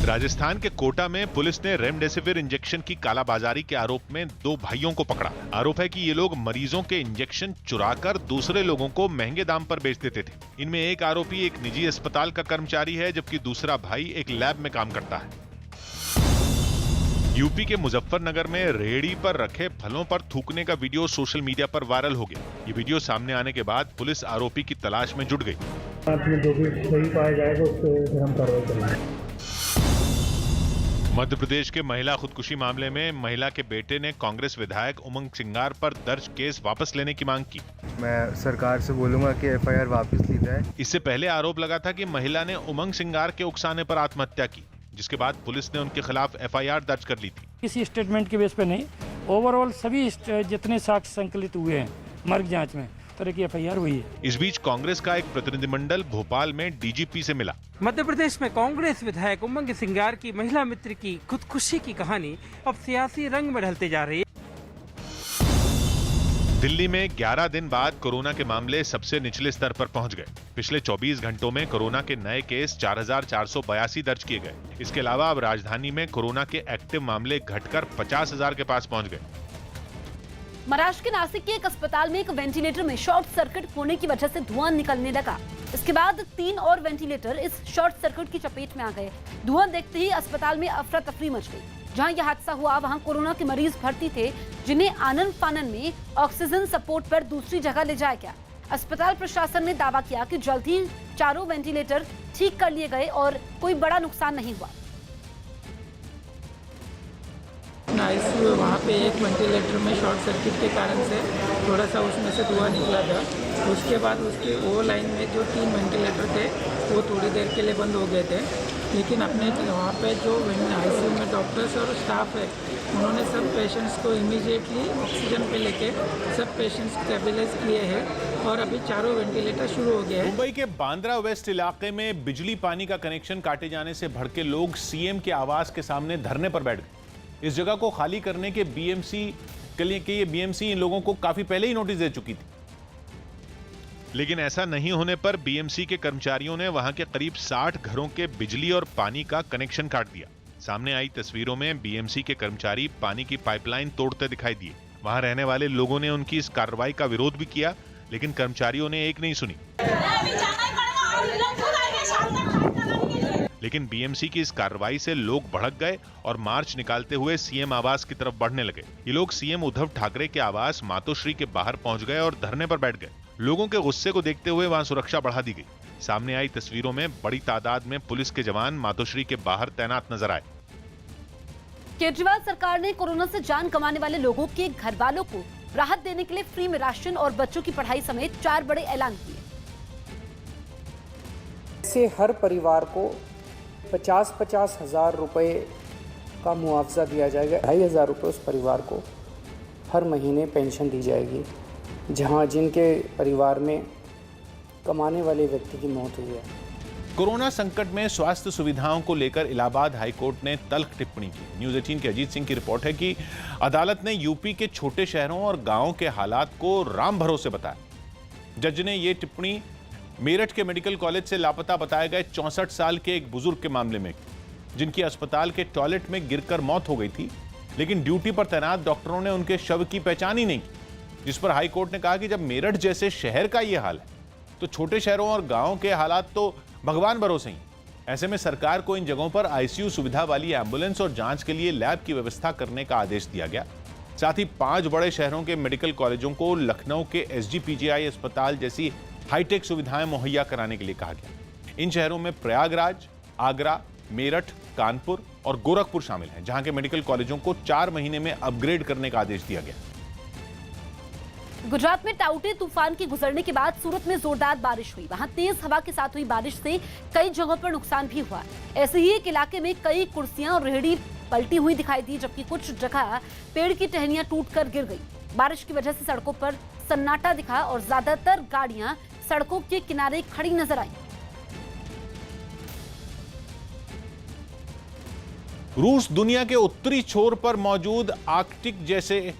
राजस्थान के कोटा में पुलिस ने रेमडेसिविर इंजेक्शन की कालाबाजारी के आरोप में 2 भाइयों को पकड़ा। आरोप है कि ये लोग मरीजों के इंजेक्शन चुराकर दूसरे लोगों को महंगे दाम पर बेच देते थे। इनमें एक आरोपी एक निजी अस्पताल का कर्मचारी है, जबकि दूसरा भाई एक लैब में काम करता है। यूपी के मुजफ्फरनगर में रेहड़ी पर रखे फलों पर थूकने का वीडियो सोशल मीडिया पर वायरल हो गया। ये वीडियो सामने आने के बाद पुलिस आरोपी की तलाश में जुट गई। जो भी सही पाया जाएगा उस पर हम कार्रवाई करेंगे। मध्य प्रदेश के महिला खुदकुशी मामले में महिला के बेटे ने कांग्रेस विधायक उमंग सिंगार पर दर्ज केस वापस लेने की मांग की। मैं सरकार से बोलूंगा कि एफआईआर वापस ली जाए। इससे पहले आरोप लगा था कि महिला ने उमंग सिंगार के उकसाने पर आत्महत्या की, जिसके बाद पुलिस ने उनके खिलाफ एफआईआर दर्ज कर ली थी। किसी स्टेटमेंट के बेस पे नहीं, ओवरऑल सभी जितने साक्ष्य संकलित हुए हैं मर्ग जांच में तरह की एफआईआर हुई है। इस बीच कांग्रेस का एक प्रतिनिधिमंडल भोपाल में डीजीपी से मिला। मध्य प्रदेश में कांग्रेस विधायक उमंग सिंगार की महिला मित्र की खुदकुशी की कहानी अब सियासी रंग में ढलते जा रही है। दिल्ली में 11 दिन बाद कोरोना के मामले सबसे निचले स्तर पर पहुंच गए। पिछले 24 घंटों में कोरोना के नए केस 4,482 दर्ज किए गए। इसके अलावा अब राजधानी में कोरोना के एक्टिव मामले घटकर 50,000 के पास पहुंच गए। महाराष्ट्र के नासिक के एक अस्पताल में एक वेंटिलेटर में शॉर्ट सर्किट होने की वजह से धुआं निकलने लगा। इसके बाद 3 और वेंटिलेटर इस शॉर्ट सर्किट की चपेट में आ गए। धुआं देखते ही अस्पताल में अफरा तफरी मच गई। जहां यह हादसा हुआ वहां कोरोना के मरीज भर्ती थे, जिन्हें आनन फानन में ऑक्सीजन सपोर्ट पर दूसरी जगह ले जाया गया। अस्पताल प्रशासन ने दावा किया कि जल्द ही चारों वेंटिलेटर ठीक कर लिए गए और कोई बड़ा नुकसान नहीं हुआ। आईसीयू वहाँ पे एक वेंटिलेटर में शॉर्ट सर्किट के कारण से थोड़ा सा उसमें से धुआं निकला था। उसके बाद उसके वो लाइन में जो 3 वेंटिलेटर थे वो थोड़ी देर के लिए बंद हो गए थे, लेकिन अपने वहाँ पे जो आईसीयू में डॉक्टर्स और स्टाफ है उन्होंने सब पेशेंट्स को इमीडिएटली ऑक्सीजन पे लेके सब पेशेंट्स स्टेबलाइज किए हैं और अभी चारों वेंटिलेटर शुरू हो गए हैं। मुंबई के बांद्रा वेस्ट इलाके में बिजली पानी का कनेक्शन काटे जाने से भड़के लोग सीएम के आवास के सामने धरने पर बैठ गए। इस जगह को खाली करने के बीएमसी इन लोगों को काफी पहले ही नोटिस दे चुकी थी, लेकिन ऐसा नहीं होने पर बीएमसी के कर्मचारियों ने वहां के करीब 60 घरों के बिजली और पानी का कनेक्शन काट दिया। सामने आई तस्वीरों में बीएमसी के कर्मचारी पानी की पाइपलाइन तोड़ते दिखाई दिए। वहां रहने वाले लोगों ने उनकी इस कार्रवाई का विरोध भी किया, लेकिन कर्मचारियों ने एक नहीं सुनी। लेकिन बीएमसी की इस कार्रवाई से लोग भड़क गए और मार्च निकालते हुए सीएम आवास की तरफ बढ़ने लगे। ये लोग सीएम उद्धव ठाकरे के आवास मातोश्री के बाहर पहुंच गए और धरने पर बैठ गए। लोगों के गुस्से को देखते हुए वहां सुरक्षा बढ़ा दी गई। सामने आई तस्वीरों में बड़ी तादाद में पुलिस के जवान मातोश्री के बाहर तैनात नजर आए। केजरीवाल सरकार ने कोरोना से जान गंवाने वाले लोगों के घर वालों को राहत देने के लिए फ्री में राशन और बच्चों की पढ़ाई समेत 4 बड़े ऐलान किए। ऐसे हर परिवार को 50-50 हज़ार रुपये का मुआवजा दिया जाएगा। 2,500 रुपये उस परिवार को हर महीने पेंशन दी जाएगी जहां जिनके परिवार में कमाने वाले व्यक्ति की मौत हुई है। कोरोना संकट में स्वास्थ्य सुविधाओं को लेकर इलाहाबाद हाईकोर्ट ने तल्ख टिप्पणी की। न्यूज़ 18 के अजीत सिंह की रिपोर्ट है कि अदालत ने यूपी के छोटे शहरों और गांवों के हालात को राम भरोसे बताया। जज ने यह टिप्पणी मेरठ के मेडिकल कॉलेज से लापता बताए गए 64 साल के एक बुजुर्ग के मामले में, जिनकी अस्पताल के टॉयलेट में गिरकर मौत हो गई थी, लेकिन ड्यूटी पर तैनात डॉक्टरों ने उनके शव की पहचान ही नहीं की। जिस पर हाईकोर्ट ने कहा कि जब मेरठ जैसे शहर का यह हाल है तो छोटे शहरों और गांवों के हालात तो भगवान भरोसे ही। ऐसे में सरकार को इन जगहों पर आईसीयू सुविधा वाली एम्बुलेंस और जांच के लिए लैब की व्यवस्था करने का आदेश दिया गया। साथ ही 5 बड़े शहरों के मेडिकल कॉलेजों को लखनऊ के एसजीपीजीआई अस्पताल जैसी हाईटेक सुविधाएं मुहैया कराने के लिए कहा गया। इन शहरों में प्रयागराज, आगरा, मेरठ, कानपुर और गोरखपुर शामिल हैं, जहां के मेडिकल कॉलेजों को 4 महीने में अपग्रेड करने का आदेश दिया गया। गुजरात में टाउटे तूफान के गुजरने के बाद सूरत में जोरदार बारिश हुई। वहां तेज हवा के साथ हुई बारिश से कई जगहों पर नुकसान भी हुआ। ऐसे ही एक इलाके में कई कुर्सियां और रेहड़ी पलटी हुई दिखाई दी, जबकि कुछ जगह पेड़ की टहनियां टूटकर गिर गई। बारिश की वजह से सड़कों पर सन्नाटा दिखा और ज्यादातर गाड़ियां सड़कों के किनारे खड़ी नजर आई। रूस दुनिया के उत्तरी छोर पर मौजूद आर्कटिक जैसे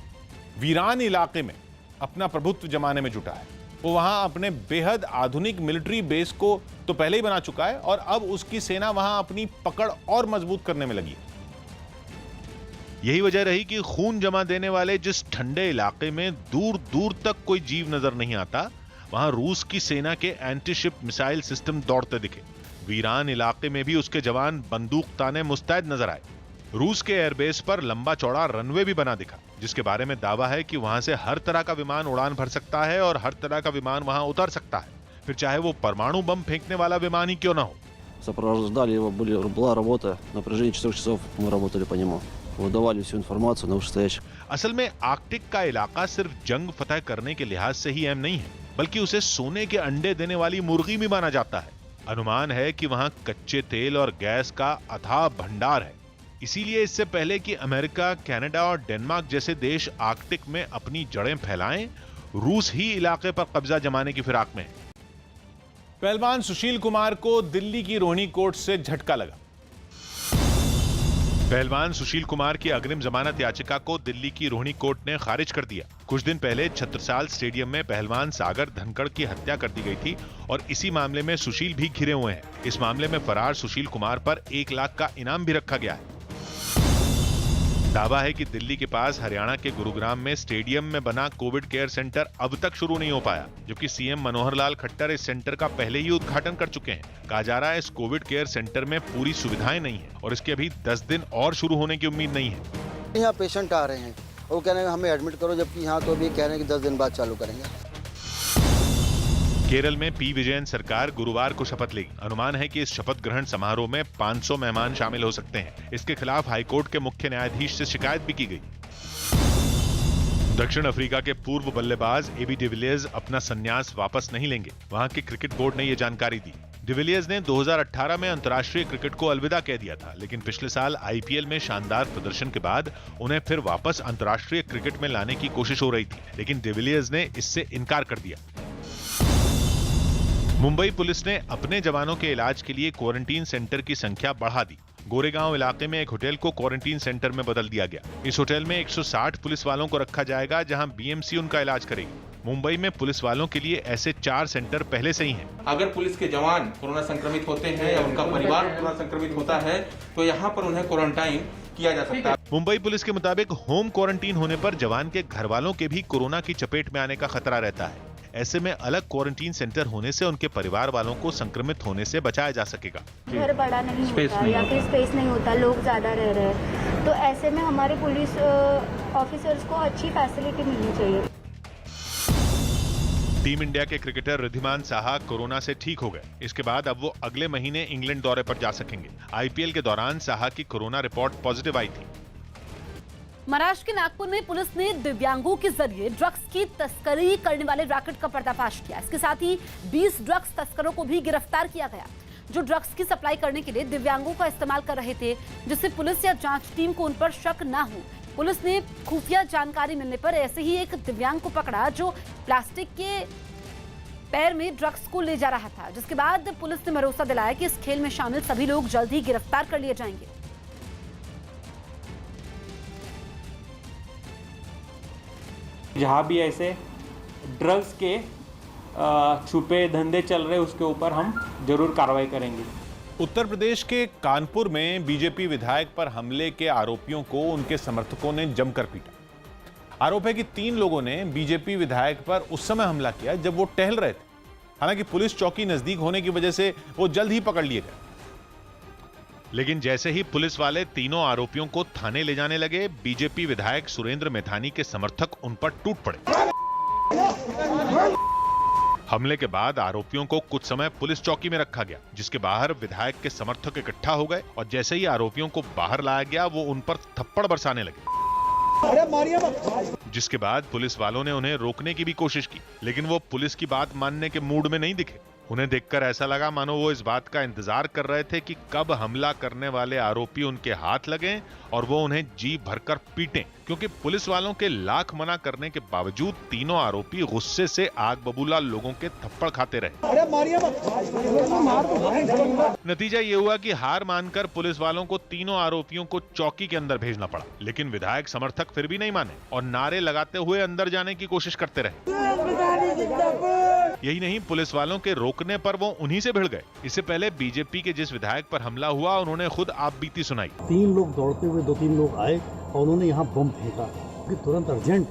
वीरान इलाके में अपना प्रभुत्व जमाने में जुटा है। वो वहां अपने बेहद आधुनिक मिलिट्री बेस को तो पहले ही बना चुका है और अब उसकी सेना वहां अपनी पकड़ और मजबूत करने में लगी है। यही वजह रही कि खून जमा देने वाले जिस ठंडे इलाके में दूर दूर तक कोई जीव नजर नहीं आता, वहां रूस की सेना के एंटीशिप मिसाइल सिस्टम दौड़ते दिखे। वीरान इलाके में भी उसके जवान बंदूक ताने मुस्तैद नजर आए। रूस के एयरबेस पर लंबा चौड़ा रनवे भी बना दिखा, जिसके बारे में दावा है कि वहां से हर तरह का विमान उड़ान भर सकता है और हर तरह का विमान वहां उतर सकता है, फिर चाहे वो परमाणु बम फेंकने वाला विमान ही क्यों ना हो। Сопровождали его, была работа, на протяжении 4 часов мы работали по нему. Выдавали всю информацию на вышестоящих. असल में आर्कटिक का इलाका सिर्फ जंग फतह करने के लिहाज से ही अहम नहीं है, बल्कि उसे सोने के अंडे देने वाली मुर्गी भी माना जाता है। अनुमान है कि वहां कच्चे तेल और गैस का अथाह भंडार है। इसीलिए इससे पहले कि अमेरिका, कनाडा और डेनमार्क जैसे देश आर्कटिक में अपनी जड़ें फैलाएं, रूस ही इलाके पर कब्जा जमाने की फिराक में है। पहलवान सुशील कुमार को दिल्ली की रोहिणी कोर्ट से झटका लगा। पहलवान सुशील कुमार की अग्रिम जमानत याचिका को दिल्ली की रोहिणी कोर्ट ने खारिज कर दिया। कुछ दिन पहले छत्रसाल स्टेडियम में पहलवान सागर धनखड़ की हत्या कर दी गई थी और इसी मामले में सुशील भी घिरे हुए हैं। इस मामले में फरार सुशील कुमार पर 1 लाख का इनाम भी रखा गया है। दावा है कि दिल्ली के पास हरियाणा के गुरुग्राम में स्टेडियम में बना कोविड केयर सेंटर अब तक शुरू नहीं हो पाया, जबकि सीएम मनोहर लाल खट्टर इस सेंटर का पहले ही उद्घाटन कर चुके हैं। कहा जा रहा है इस कोविड केयर सेंटर में पूरी सुविधाएं नहीं है और इसके अभी 10 दिन और शुरू होने की उम्मीद नहीं है। यहाँ पेशेंट आ रहे हैं, वो कह रहे हैं हमें एडमिट करो, जबकि यहाँ तो अभी कह रहे हैं कि 10 दिन बाद चालू करेंगे। केरल में पी विजयन सरकार गुरुवार को शपथ लेगी। अनुमान है कि इस शपथ ग्रहण समारोह में 500 मेहमान शामिल हो सकते हैं। इसके खिलाफ हाईकोर्ट के मुख्य न्यायाधीश से शिकायत भी की गई। दक्षिण अफ्रीका के पूर्व बल्लेबाज एबी डिविलियर्स अपना संन्यास वापस नहीं लेंगे। वहां के क्रिकेट बोर्ड ने यह जानकारी दी। डिविलियर्स ने 2018 में अंतर्राष्ट्रीय क्रिकेट को अलविदा कह दिया था, लेकिन पिछले साल आईपीएल में शानदार प्रदर्शन के बाद उन्हें फिर वापस अंतर्राष्ट्रीय क्रिकेट में लाने की कोशिश हो रही थी, लेकिन डिविलियर्स ने इससे इनकार कर दिया। मुंबई पुलिस ने अपने जवानों के इलाज के लिए क्वारंटीन सेंटर की संख्या बढ़ा दी। गोरेगांव इलाके में एक होटल को क्वारंटीन सेंटर में बदल दिया गया। इस होटल में 160 पुलिस वालों को रखा जाएगा, जहां बीएमसी उनका इलाज करेगी। मुंबई में पुलिस वालों के लिए ऐसे 4 सेंटर पहले से ही हैं। अगर पुलिस के जवान कोरोना संक्रमित होते हैं या उनका परिवार कोरोना संक्रमित होता है तो यहाँ पर उन्हें क्वारंटाइन किया जा सकता है। मुंबई पुलिस के मुताबिक होम क्वारंटीन होने पर जवान के घर वालों के भी कोरोना की चपेट में आने का खतरा रहता है। ऐसे में अलग क्वारंटीन सेंटर होने से उनके परिवार वालों को संक्रमित होने से बचाया जा सकेगा। घर बड़ा नहीं होता या फिर स्पेस नहीं होता, लोग ज्यादा रह रहे हैं, तो ऐसे में हमारे पुलिस ऑफिसर्स को अच्छी फैसिलिटी मिलनी चाहिए। टीम इंडिया के क्रिकेटर रिद्धिमान साहा कोरोना से ठीक हो गए। इसके बाद अब वो अगले महीने इंग्लैंड दौरे पर जा सकेंगे। आईपीएल के दौरान साहा की कोरोना रिपोर्ट पॉजिटिव आई थी। महाराष्ट्र के नागपुर में पुलिस ने दिव्यांगों के जरिए ड्रग्स की तस्करी करने वाले रैकेट का पर्दाफाश किया। इसके साथ ही 20 ड्रग्स तस्करों को भी गिरफ्तार किया गया, जो ड्रग्स की सप्लाई करने के लिए दिव्यांगों का इस्तेमाल कर रहे थे, जिससे पुलिस या जांच टीम को उन पर शक न हो। पुलिस ने खुफिया जानकारी मिलने पर ऐसे ही एक दिव्यांग को पकड़ा जो प्लास्टिक के पैर में ड्रग्स को ले जा रहा था, जिसके बाद पुलिस ने भरोसा दिलाया कि इस खेल में शामिल सभी लोग जल्द ही गिरफ्तार कर लिए जाएंगे। जहाँ भी ऐसे ड्रग्स के छुपे धंधे चल रहे उसके ऊपर हम जरूर कार्रवाई करेंगे। उत्तर प्रदेश के कानपुर में बीजेपी विधायक पर हमले के आरोपियों को उनके समर्थकों ने जमकर पीटा। आरोप है कि 3 लोगों ने बीजेपी विधायक पर उस समय हमला किया जब वो टहल रहे थे। हालांकि पुलिस चौकी नजदीक होने की वजह से वो जल्द ही पकड़ लिए गए, लेकिन जैसे ही पुलिस वाले तीनों आरोपियों को थाने ले जाने लगे, बीजेपी विधायक सुरेंद्र मैथानी के समर्थक उन पर टूट पड़े। हमले के बाद आरोपियों को कुछ समय पुलिस चौकी में रखा गया, जिसके बाहर विधायक के समर्थक इकट्ठा हो गए और जैसे ही आरोपियों को बाहर लाया गया, वो उन पर थप्पड़ बरसाने लगे। जिसके बाद पुलिस वालों ने उन्हें रोकने की भी कोशिश की, लेकिन वो पुलिस की बात मानने के मूड में नहीं दिखे। उन्हें देखकर ऐसा लगा मानो वो इस बात का इंतजार कर रहे थे कि कब हमला करने वाले आरोपी उनके हाथ लगें और वो उन्हें जी भरकर पीटें, क्योंकि पुलिस वालों के लाख मना करने के बावजूद तीनों आरोपी गुस्से से आग बबूला लोगों के थप्पड़ खाते रहे। नतीजा ये हुआ कि हार मानकर पुलिस वालों को तीनों आरोपियों को चौकी के अंदर भेजना पड़ा, लेकिन विधायक समर्थक फिर भी नहीं माने और नारे लगाते हुए अंदर जाने की कोशिश करते रहे। यही नहीं, पुलिस वालों के रोकने पर वो उन्हीं से भिड़ गए। इससे पहले बीजेपी के जिस विधायक पर हमला हुआ, उन्होंने खुद आपबीती सुनाई। 3 लोग दौड़ते हुए 2-3 लोग आए और उन्होंने यहाँ बम फेंका, तुरंत अर्जेंट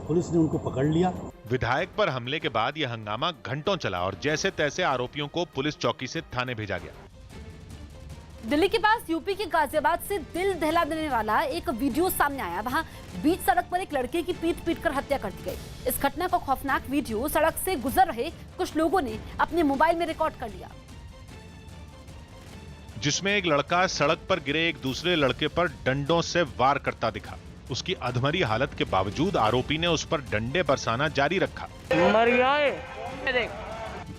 पुलिस ने उनको पकड़ लिया। विधायक पर हमले के बाद यह हंगामा घंटों चला और जैसे तैसे आरोपियों को पुलिस चौकी से थाने भेजा गया। दिल्ली के पास यूपी के गाजियाबाद से दिल दहला देने वाला एक वीडियो सामने आया। वहां बीच सड़क पर एक लड़के की पीट कर हत्या कर दी गई। इस घटना का खौफनाक वीडियो सड़क से गुजर रहे कुछ लोगों ने अपने मोबाइल में रिकॉर्ड कर लिया, जिसमें एक लड़का सड़क पर गिरे एक दूसरे लड़के पर डंडों से वार करता दिखा। उसकी अधमरी हालत के बावजूद आरोपी ने उस पर डंडे बरसाना जारी रखा।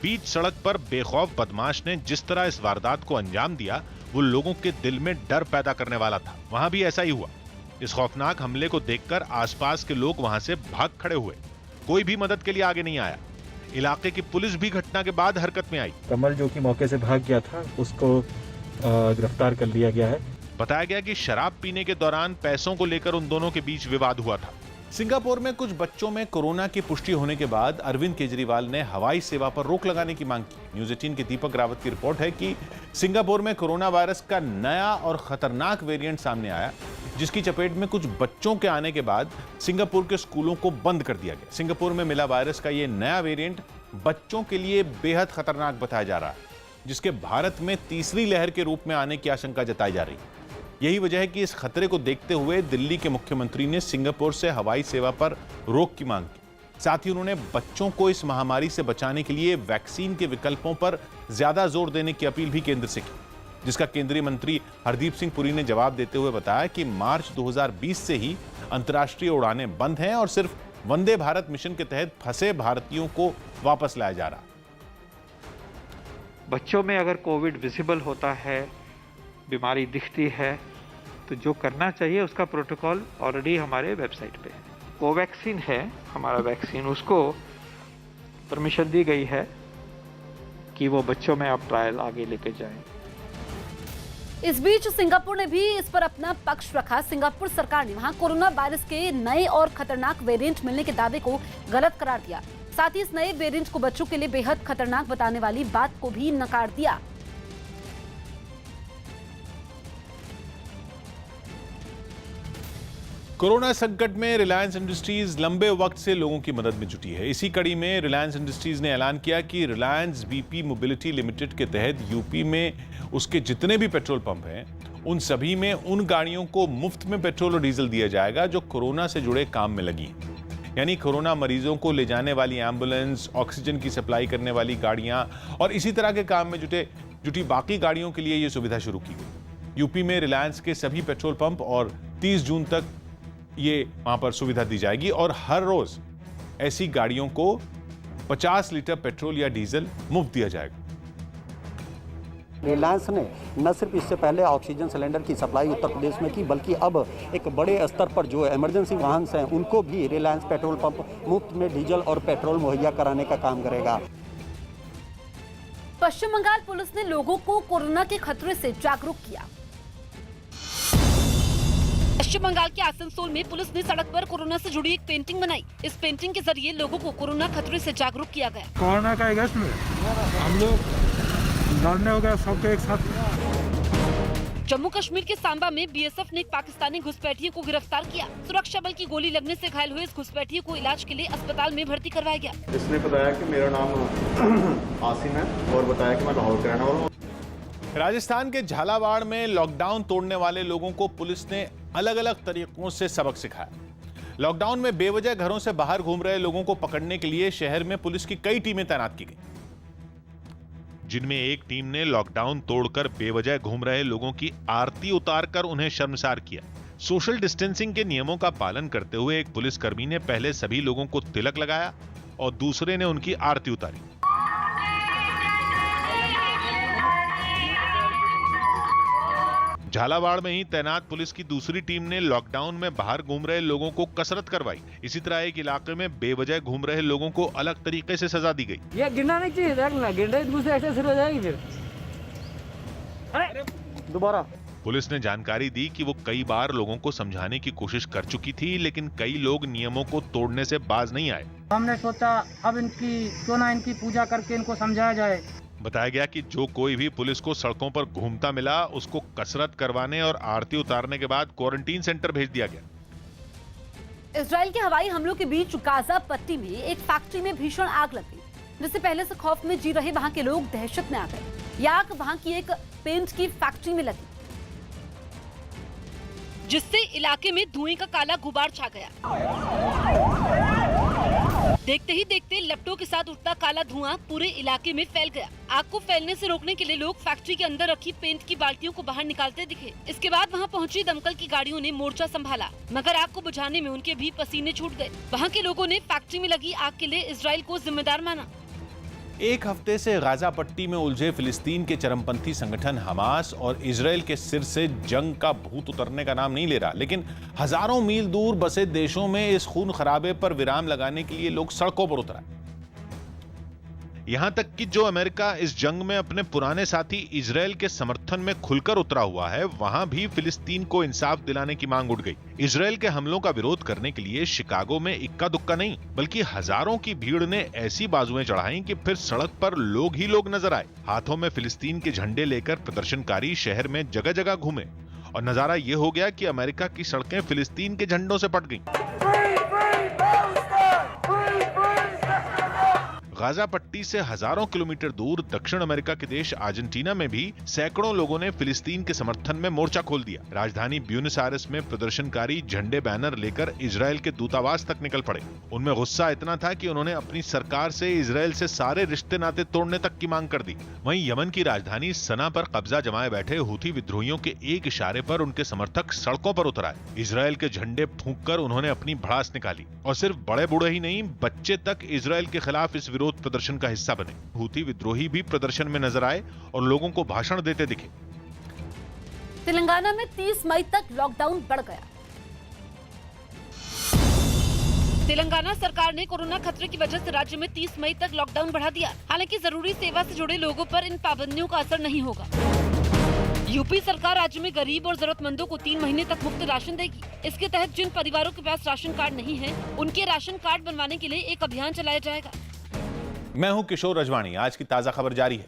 बीच सड़क पर बेखौफ बदमाश ने जिस तरह इस वारदात को अंजाम दिया, वो लोगों के दिल में डर पैदा करने वाला था। वहां भी ऐसा ही हुआ। इस खौफनाक हमले को देखकर आसपास के लोग वहां से भाग खड़े हुए। कोई भी मदद के लिए आगे नहीं आया। इलाके की पुलिस भी घटना के बाद हरकत में आई। कमल जो कि मौके से भाग गया था, उसको गिरफ्तार कर लिया गया है। बताया गया कि शराब पीने के दौरान पैसों को लेकर उन दोनों के बीच विवाद हुआ था। सिंगापुर में कुछ बच्चों में कोरोना की पुष्टि होने के बाद अरविंद केजरीवाल ने हवाई सेवा पर रोक लगाने की मांग की। न्यूज़ 18 के दीपक रावत की रिपोर्ट है कि सिंगापुर में कोरोना वायरस का नया और खतरनाक वेरिएंट सामने आया, जिसकी चपेट में कुछ बच्चों के आने के बाद सिंगापुर के स्कूलों को बंद कर दिया गया। सिंगापुर में मिला वायरस का यह नया वेरिएंट बच्चों के लिए बेहद खतरनाक बताया जा रहा है, जिसके भारत में तीसरी लहर के रूप में आने की आशंका जताई जा रही है। यही वजह है कि इस खतरे को देखते हुए दिल्ली के मुख्यमंत्री ने सिंगापुर से हवाई सेवा पर रोक की मांग की। साथ ही उन्होंने बच्चों को इस महामारी से बचाने के लिए वैक्सीन के विकल्पों पर ज्यादा जोर देने की अपील भी केंद्र से की, जिसका केंद्रीय मंत्री हरदीप सिंह पुरी ने जवाब देते हुए बताया कि मार्च 2020 से ही अंतर्राष्ट्रीय उड़ानें बंद हैं और सिर्फ वंदे भारत मिशन के तहत फंसे भारतीयों को वापस लाया जा रहा। बच्चों में अगर कोविड विजिबल होता है, बीमारी दिखती है, तो जो करना चाहिए उसका प्रोटोकॉल ऑलरेडी हमारे वेबसाइट पे है। कोवैक्सीन है हमारा वैक्सीन, उसको परमिशन दी गई है कि वो बच्चों में आप ट्रायल आगे लेके जाएं। इस बीच सिंगापुर ने भी इस पर अपना पक्ष रखा। सिंगापुर सरकार ने वहां कोरोना वायरस के नए और खतरनाक वेरिएंट मिलने के दावे को गलत करार दिया। साथ ही इस नए वेरिएंट को बच्चों के लिए बेहद खतरनाक बताने वाली बात को भी नकार दिया। कोरोना संकट में रिलायंस इंडस्ट्रीज लंबे वक्त से लोगों की मदद में जुटी है। इसी कड़ी में रिलायंस इंडस्ट्रीज ने ऐलान किया कि रिलायंस बीपी मोबिलिटी लिमिटेड के तहत यूपी में उसके जितने भी पेट्रोल पंप हैं, उन सभी में उन गाड़ियों को मुफ्त में पेट्रोल और डीजल दिया जाएगा जो कोरोना से जुड़े काम में लगी हैं। यानी कोरोना मरीजों को ले जाने वाली एम्बुलेंस, ऑक्सीजन की सप्लाई करने वाली गाड़ियां और इसी तरह के काम में जुटी बाकी गाड़ियों के लिए यह सुविधा शुरू की गई। यूपी में रिलायंस के सभी पेट्रोल पंप और 30 जून तक ये वहां पर सुविधा दी जाएगी और हर रोज ऐसी गाड़ियों को 50 लीटर पेट्रोल या डीजल मुफ्त दिया जाएगा। रिलायंस ने न सिर्फ इससे पहले ऑक्सीजन सिलेंडर की सप्लाई उत्तर प्रदेश में की, बल्कि अब एक बड़े स्तर पर जो इमरजेंसी वाहन हैं उनको भी रिलायंस पेट्रोल पंप मुफ्त में डीजल और पेट्रोल मुहैया कराने का काम करेगा। पश्चिम बंगाल पुलिस ने लोगों को कोरोना के खतरे से जागरूक किया। पश्चिम बंगाल के आसनसोल में पुलिस ने सड़क पर कोरोना से जुड़ी एक पेंटिंग बनाई। इस पेंटिंग के जरिए लोगों को कोरोना खतरे से जागरूक किया गया। कोरोना का अगस्त में हम लोग लड़ने हो गए सबके एक साथ। जम्मू कश्मीर के सांबा में बीएसएफ ने एक पाकिस्तानी घुसपैठिए को गिरफ्तार किया। सुरक्षा बल की गोली लगने से घायल हुए इस घुसपैठिए को इलाज के लिए अस्पताल में भर्ती करवाया गया। इसने बताया कि मेरा नाम आसिम है और बताया कि मैं लाहौर का रहने वाला हूं। राजस्थान के झालावाड़ में लॉकडाउन तोड़ने वाले लोगों को पुलिस ने अलग अलग तरीकों से सबक सिखाया। लॉकडाउन में बेवजह घरों से बाहर घूम रहे लोगों को पकड़ने के लिए शहर में पुलिस की कई टीमें तैनात की गई, जिनमें एक टीम ने लॉकडाउन तोड़कर बेवजह घूम रहे लोगों की आरती उतारकर उन्हें शर्मसार किया। सोशल डिस्टेंसिंग के नियमों का पालन करते हुए एक पुलिसकर्मी ने पहले सभी लोगों को तिलक लगाया और दूसरे ने उनकी आरती उतारी। झालावाड़ में ही तैनात पुलिस की दूसरी टीम ने लॉकडाउन में बाहर घूम रहे लोगों को कसरत करवाई। इसी तरह एक इलाके में बेवजह घूम रहे लोगों को अलग तरीके से सजा दी गई। ये गिरना नहीं चाहिए, गिरना दूसरे ऐसे शुरू हो जाएगी फिर। अरे दोबारा पुलिस ने जानकारी दी कि वो कई बार लोगों को समझाने की कोशिश कर चुकी थी, लेकिन कई लोग नियमों को तोड़ने से बाज नहीं आए। हमने सोचा अब क्यों ना इनकी पूजा करके इनको समझाया जाए। बताया गया कि जो कोई भी पुलिस को सड़कों पर घूमता मिला, उसको कसरत करवाने और आरती उतारने के बाद क्वारंटीन सेंटर भेज दिया गया। इजराइल के हवाई हमलों के बीच गाजा पट्टी में एक फैक्ट्री में भीषण आग लग गई, जिससे पहले से खौफ में जी रहे वहां के लोग दहशत में आ गए। यह आग वहां की एक पेंट की फैक्ट्री में लगी, जिससे इलाके में धुएं का काला गुबार छा गया। देखते ही देखते लपटों के साथ उठता काला धुआं पूरे इलाके में फैल गया। आग को फैलने से रोकने के लिए लोग फैक्ट्री के अंदर रखी पेंट की बाल्टियों को बाहर निकालते दिखे। इसके बाद वहां पहुंची दमकल की गाड़ियों ने मोर्चा संभाला, मगर आग को बुझाने में उनके भी पसीने छूट गए। वहां के लोगों ने फैक्ट्री में लगी आग के लिए इजराइल को जिम्मेदार माना। एक हफ्ते से गाजा पट्टी में उलझे फिलिस्तीन के चरमपंथी संगठन हमास और इजराइल के सिर से जंग का भूत उतरने का नाम नहीं ले रहा, लेकिन हजारों मील दूर बसे देशों में इस खून खराबे पर विराम लगाने के लिए लोग सड़कों पर उतरा। यहां तक कि जो अमेरिका इस जंग में अपने पुराने साथी इजराइल के समर्थन में खुलकर उतरा हुआ है, वहां भी फिलिस्तीन को इंसाफ दिलाने की मांग उठ गई। इजराइल के हमलों का विरोध करने के लिए शिकागो में इक्का दुक्का नहीं बल्कि हजारों की भीड़ ने ऐसी बाजुएं चढ़ाई कि फिर सड़क पर लोग ही लोग नजर आए। हाथों में फिलिस्तीन के झंडे लेकर प्रदर्शनकारी शहर में जगह जगह घूमे और नजारा यह हो गया कि अमेरिका की सड़कें फिलिस्तीन के झंडों से पट गईं। गाजा पट्टी से हजारों किलोमीटर दूर दक्षिण अमेरिका के देश अर्जेंटीना में भी सैकड़ों लोगों ने फिलिस्तीन के समर्थन में मोर्चा खोल दिया। राजधानी ब्यूनस आयर्स में प्रदर्शनकारी झंडे बैनर लेकर इजराइल के दूतावास तक निकल पड़े। उनमें गुस्सा इतना था कि उन्होंने अपनी सरकार से इजराइल से सारे रिश्ते नाते तोड़ने तक की मांग कर दी। वहीं यमन की राजधानी सना पर कब्जा जमाए बैठे हूथी विद्रोहियों के एक इशारे पर उनके समर्थक सड़कों पर उतर आए। इजराइल के झंडे फूंककर उन्होंने अपनी भड़ास निकाली और सिर्फ बड़े बूढ़े ही नहीं, बच्चे तक इजराइल के खिलाफ इस विरोध प्रदर्शन का हिस्सा बने। हूथी विद्रोही भी प्रदर्शन में नजर आए और लोगों को भाषण देते दिखे। तेलंगाना में 30 मई तक लॉकडाउन बढ़ गया। तेलंगाना सरकार ने कोरोना खतरे की वजह से राज्य में 30 मई तक लॉकडाउन बढ़ा दिया। हालांकि जरूरी सेवा से जुड़े लोगों पर इन पाबंदियों का असर नहीं होगा। यूपी सरकार राज्य में गरीब और जरूरतमंदों को 3 महीने तक मुफ्त राशन देगी। इसके तहत जिन परिवारों के पास राशन कार्ड नहीं है, उनके राशन कार्ड बनवाने के लिए एक अभियान चलाया जाएगा। मैं हूं किशोर रजवानी। आज की ताजा खबर जारी है।